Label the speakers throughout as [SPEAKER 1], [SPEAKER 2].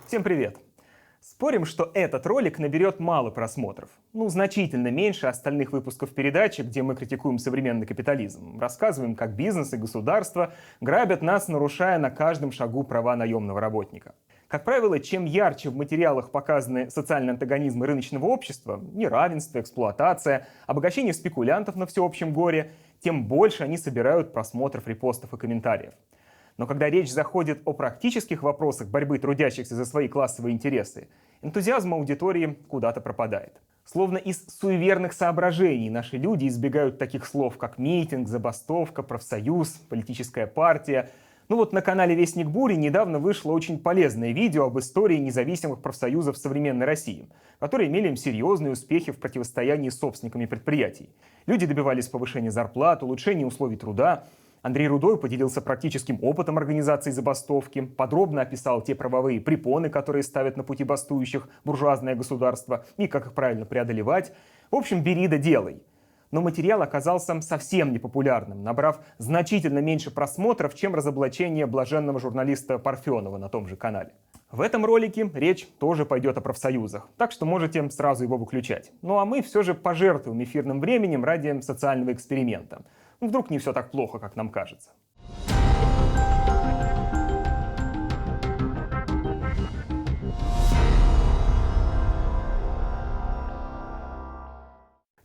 [SPEAKER 1] Всем привет! Спорим, что этот ролик наберет мало просмотров. Ну, значительно меньше остальных выпусков передачи, где мы критикуем современный капитализм. Рассказываем, как бизнес и государство грабят нас, нарушая на каждом шагу права наемного работника. Как правило, чем ярче в материалах показаны социальные антагонизмы рыночного общества, неравенство, эксплуатация, обогащение спекулянтов на всеобщем горе, тем больше они собирают просмотров, репостов и комментариев. Но когда речь заходит о практических вопросах борьбы трудящихся за свои классовые интересы, энтузиазм аудитории куда-то пропадает. Словно из суеверных соображений наши люди избегают таких слов, как митинг, забастовка, профсоюз, политическая партия. Ну вот на канале «Вестник бури» недавно вышло очень полезное видео об истории независимых профсоюзов в современной России, которые имели серьезные успехи в противостоянии с собственниками предприятий. Люди добивались повышения зарплат, улучшения условий труда. Андрей Рудой поделился практическим опытом организации забастовки, подробно описал те правовые препоны, которые ставят на пути бастующих буржуазное государство, и как их правильно преодолевать. В общем, бери да делай. Но материал оказался совсем непопулярным, набрав значительно меньше просмотров, чем разоблачение блаженного журналиста Парфенова на том же канале. В этом ролике речь тоже пойдет о профсоюзах, так что можете сразу его выключать. Ну а мы все же пожертвуем эфирным временем ради социального эксперимента. Вдруг не все так плохо, как нам кажется.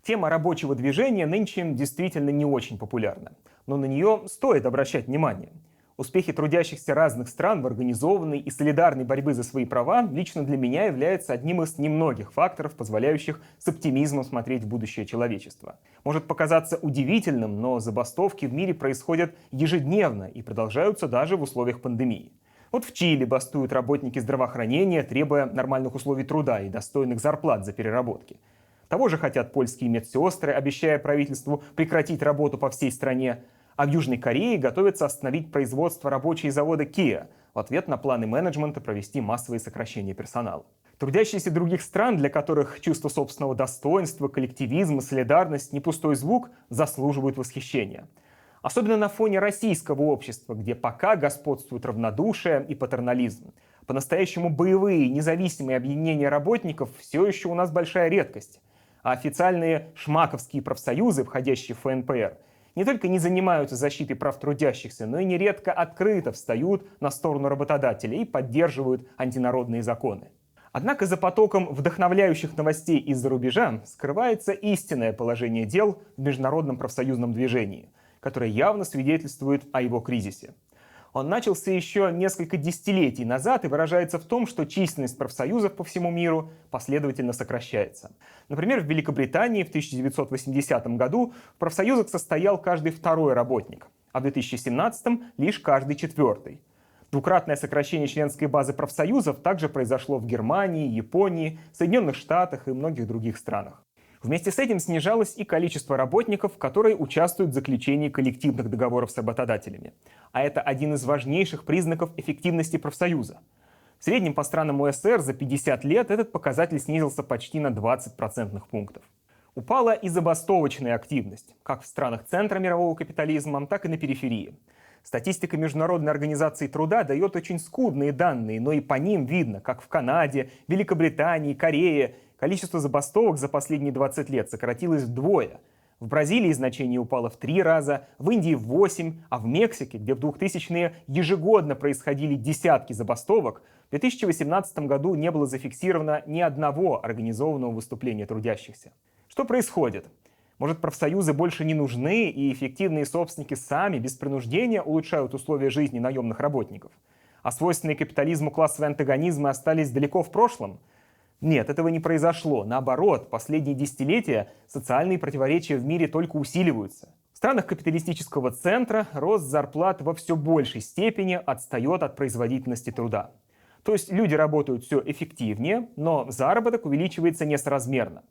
[SPEAKER 1] Тема рабочего движения нынче действительно не очень популярна, но на нее стоит обращать внимание. Успехи трудящихся разных стран в организованной и солидарной борьбе за свои права лично для меня являются одним из немногих факторов, позволяющих с оптимизмом смотреть в будущее человечества. Может показаться удивительным, но забастовки в мире происходят ежедневно и продолжаются даже в условиях пандемии. Вот в Чили бастуют работники здравоохранения, требуя нормальных условий труда и достойных зарплат за переработки. Того же хотят польские медсестры, обещая правительству прекратить работу по всей стране. А в Южной Корее готовятся остановить производство рабочие завода Kia в ответ на планы менеджмента провести массовые сокращения персонала. Трудящиеся других стран, для которых чувство собственного достоинства, коллективизм и солидарность не пустой звук, заслуживают восхищения. Особенно на фоне российского общества, где пока господствует равнодушие и патернализм. По-настоящему боевые, независимые объединения работников все еще у нас большая редкость. А официальные шмаковские профсоюзы, входящие в ФНПР, не только не занимаются защитой прав трудящихся, но и нередко открыто встают на сторону работодателей и поддерживают антинародные законы. Однако за потоком вдохновляющих новостей из-за рубежа скрывается истинное положение дел в международном профсоюзном движении, которое явно свидетельствует о его кризисе. Он начался еще несколько десятилетий назад и выражается в том, что численность профсоюзов по всему миру последовательно сокращается. Например, в Великобритании в 1980 году в профсоюзах состоял каждый второй работник, а в 2017 лишь каждый четвертый. Двукратное сокращение членской базы профсоюзов также произошло в Германии, Японии, Соединенных Штатах и многих других странах. Вместе с этим снижалось и количество работников, которые участвуют в заключении коллективных договоров с работодателями. А это один из важнейших признаков эффективности профсоюза. В среднем по странам ОСР за 50 лет этот показатель снизился почти на 20 процентных пунктов. Упала и забастовочная активность, как в странах центра мирового капитализма, так и на периферии. Статистика Международной организации труда дает очень скудные данные, но и по ним видно, как в Канаде, Великобритании, Корее количество забастовок за последние 20 лет сократилось вдвое. В Бразилии значение упало в 3 раза, в Индии в 8, а в Мексике, где в 2000-е ежегодно происходили десятки забастовок, в 2018 году не было зафиксировано ни одного организованного выступления трудящихся. Что происходит? Может, профсоюзы больше не нужны, и эффективные собственники сами, без принуждения, улучшают условия жизни наемных работников? А свойственные капитализму классовые антагонизмы остались далеко в прошлом? Нет, этого не произошло. Наоборот, последние десятилетия социальные противоречия в мире только усиливаются. В странах капиталистического центра рост зарплат во все большей степени отстает от производительности труда. То есть люди работают все эффективнее, но заработок увеличивается несоразмерно.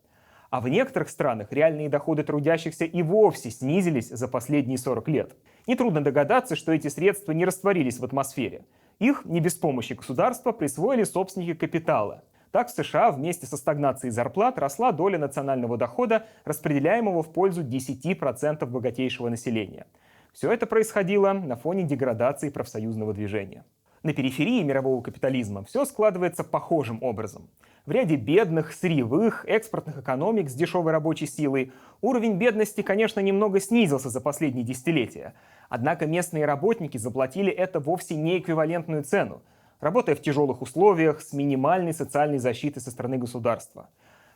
[SPEAKER 1] А в некоторых странах реальные доходы трудящихся и вовсе снизились за последние 40 лет. Нетрудно догадаться, что эти средства не растворились в атмосфере. Их, не без помощи государства, присвоили собственники капитала. Так в США вместе со стагнацией зарплат росла доля национального дохода, распределяемого в пользу 10% богатейшего населения. Все это происходило на фоне деградации профсоюзного движения. На периферии мирового капитализма все складывается похожим образом. В ряде бедных, сырьевых, экспортных экономик с дешевой рабочей силой уровень бедности, конечно, немного снизился за последние десятилетия. Однако местные работники заплатили это вовсе не эквивалентную цену, работая в тяжелых условиях с минимальной социальной защитой со стороны государства.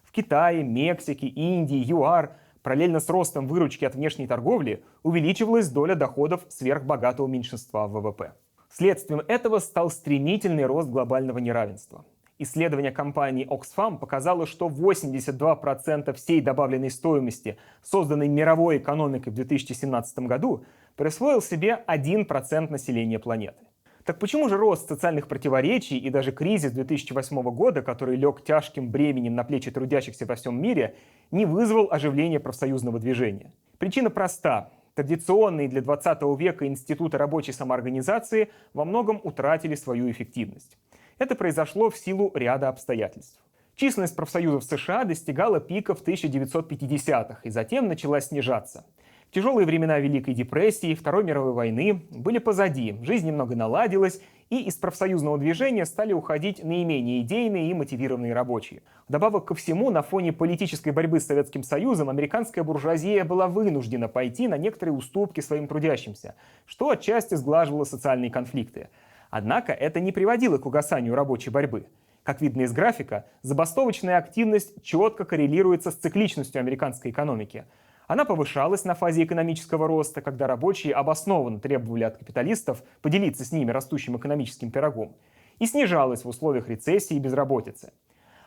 [SPEAKER 1] В Китае, Мексике, Индии, ЮАР параллельно с ростом выручки от внешней торговли увеличивалась доля доходов сверхбогатого меньшинства в ВВП. Следствием этого стал стремительный рост глобального неравенства. Исследование компании Oxfam показало, что 82% всей добавленной стоимости, созданной мировой экономикой в 2017 году, присвоил себе 1% населения планеты. Так почему же рост социальных противоречий и даже кризис 2008 года, который лег тяжким бременем на плечи трудящихся во всем мире, не вызвал оживления профсоюзного движения? Причина проста. Традиционные для 20 века институты рабочей самоорганизации во многом утратили свою эффективность. Это произошло в силу ряда обстоятельств. Численность профсоюзов в США достигала пика в 1950-х и затем начала снижаться. Тяжелые времена Великой депрессии, Второй мировой войны были позади, жизнь немного наладилась, и из профсоюзного движения стали уходить наименее идейные и мотивированные рабочие. Вдобавок ко всему, на фоне политической борьбы с Советским Союзом американская буржуазия была вынуждена пойти на некоторые уступки своим трудящимся, что отчасти сглаживало социальные конфликты. Однако это не приводило к угасанию рабочей борьбы. Как видно из графика, забастовочная активность четко коррелируется с цикличностью американской экономики. Она повышалась на фазе экономического роста, когда рабочие обоснованно требовали от капиталистов поделиться с ними растущим экономическим пирогом, и снижалась в условиях рецессии и безработицы.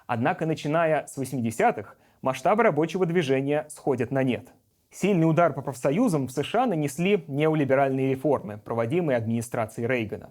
[SPEAKER 1] Однако, начиная с 80-х, масштабы рабочего движения сходят на нет. Сильный удар по профсоюзам в США нанесли неолиберальные реформы, проводимые администрацией Рейгана.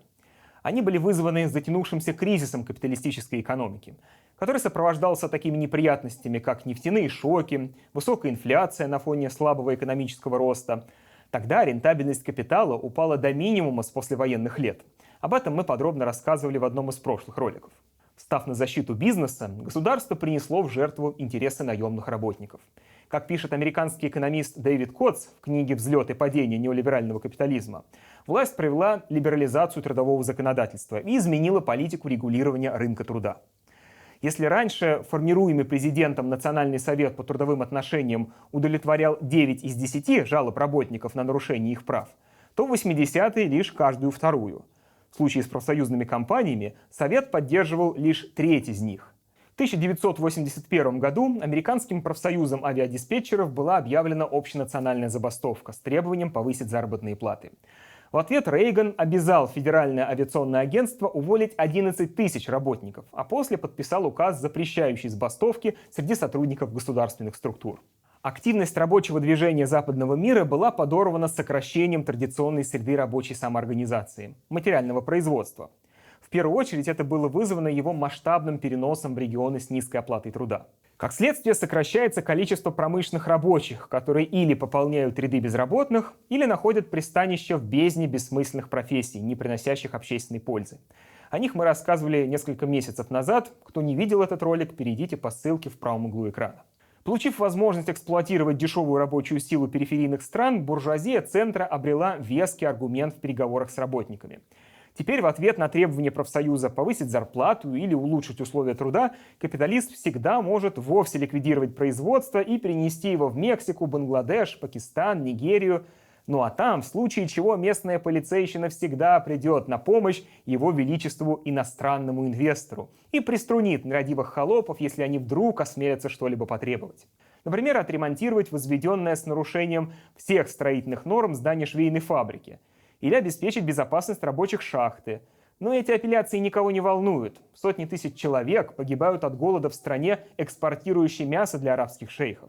[SPEAKER 1] Они были вызваны затянувшимся кризисом капиталистической экономики, который сопровождался такими неприятностями, как нефтяные шоки, высокая инфляция на фоне слабого экономического роста. Тогда рентабельность капитала упала до минимума с послевоенных лет. Об этом мы подробно рассказывали в одном из прошлых роликов. Встав на защиту бизнеса, государство принесло в жертву интересы наемных работников. Как пишет американский экономист Дэвид Котс в книге «Взлет и падение неолиберального капитализма», власть провела либерализацию трудового законодательства и изменила политику регулирования рынка труда. Если раньше формируемый президентом Национальный совет по трудовым отношениям удовлетворял 9 из 10 жалоб работников на нарушение их прав, то в 80-е лишь каждую вторую. В случае с профсоюзными компаниями совет поддерживал лишь треть из них. В 1981 году американским профсоюзом авиадиспетчеров была объявлена общенациональная забастовка с требованием повысить заработные платы. В ответ Рейган обязал Федеральное авиационное агентство уволить 11 тысяч работников, а после подписал указ, запрещающий забастовки среди сотрудников государственных структур. Активность рабочего движения западного мира была подорвана сокращением традиционной среды рабочей самоорганизации – материального производства. В первую очередь это было вызвано его масштабным переносом в регионы с низкой оплатой труда. Как следствие, сокращается количество промышленных рабочих, которые или пополняют ряды безработных, или находят пристанище в бездне бессмысленных профессий, не приносящих общественной пользы. О них мы рассказывали несколько месяцев назад. Кто не видел этот ролик, перейдите по ссылке в правом углу экрана. Получив возможность эксплуатировать дешевую рабочую силу периферийных стран, буржуазия центра обрела веский аргумент в переговорах с работниками. Теперь в ответ на требование профсоюза повысить зарплату или улучшить условия труда, капиталист всегда может вовсе ликвидировать производство и перенести его в Мексику, Бангладеш, Пакистан, Нигерию. Ну а там, в случае чего, местная полицейщина всегда придет на помощь его величеству иностранному инвестору и приструнит нерадивых холопов, если они вдруг осмелятся что-либо потребовать. Например, отремонтировать возведенное с нарушением всех строительных норм здание швейной фабрики. Или обеспечить безопасность рабочих шахты. Но эти апелляции никого не волнуют. Сотни тысяч человек погибают от голода в стране, экспортирующей мясо для арабских шейхов.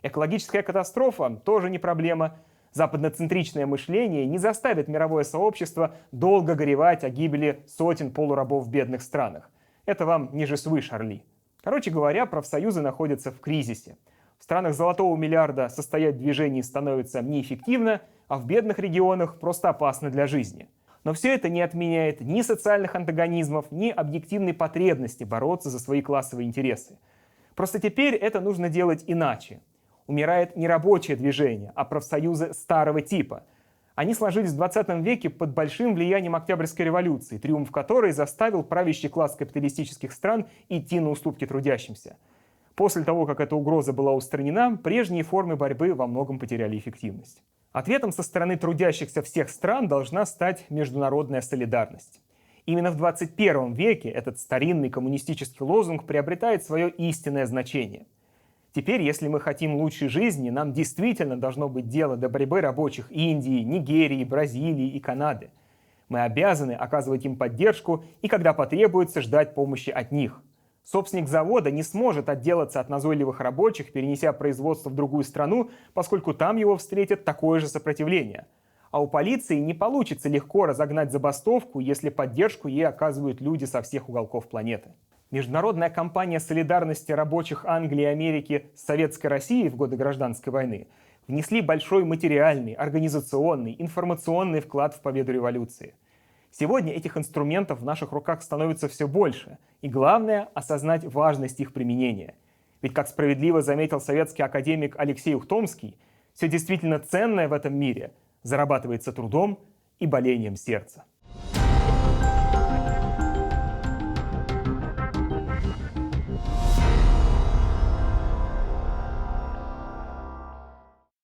[SPEAKER 1] Экологическая катастрофа тоже не проблема. Западноцентричное мышление не заставит мировое сообщество долго горевать о гибели сотен полурабов в бедных странах. Это вам не Жесвы, Шарли. Короче говоря, профсоюзы находятся в кризисе. В странах золотого миллиарда состоять в движении становится неэффективно, а в бедных регионах просто опасно для жизни. Но все это не отменяет ни социальных антагонизмов, ни объективной потребности бороться за свои классовые интересы. Просто теперь это нужно делать иначе. Умирает не рабочее движение, а профсоюзы старого типа. Они сложились в 20 веке под большим влиянием Октябрьской революции, триумф которой заставил правящий класс капиталистических стран идти на уступки трудящимся. После того, как эта угроза была устранена, прежние формы борьбы во многом потеряли эффективность. Ответом со стороны трудящихся всех стран должна стать международная солидарность. Именно в 21 веке этот старинный коммунистический лозунг приобретает свое истинное значение. Теперь, если мы хотим лучшей жизни, нам действительно должно быть дело до борьбы рабочих Индии, Нигерии, Бразилии и Канады. Мы обязаны оказывать им поддержку и, когда потребуется, ждать помощи от них. Собственник завода не сможет отделаться от назойливых рабочих, перенеся производство в другую страну, поскольку там его встретит такое же сопротивление. А у полиции не получится легко разогнать забастовку, если поддержку ей оказывают люди со всех уголков планеты. Международная кампания солидарности рабочих Англии и Америки с Советской Россией в годы Гражданской войны внесли большой материальный, организационный, информационный вклад в победу революции. Сегодня этих инструментов в наших руках становится все больше, и главное – осознать важность их применения. Ведь, как справедливо заметил советский академик Алексей Ухтомский, все действительно ценное в этом мире зарабатывается трудом и болением сердца.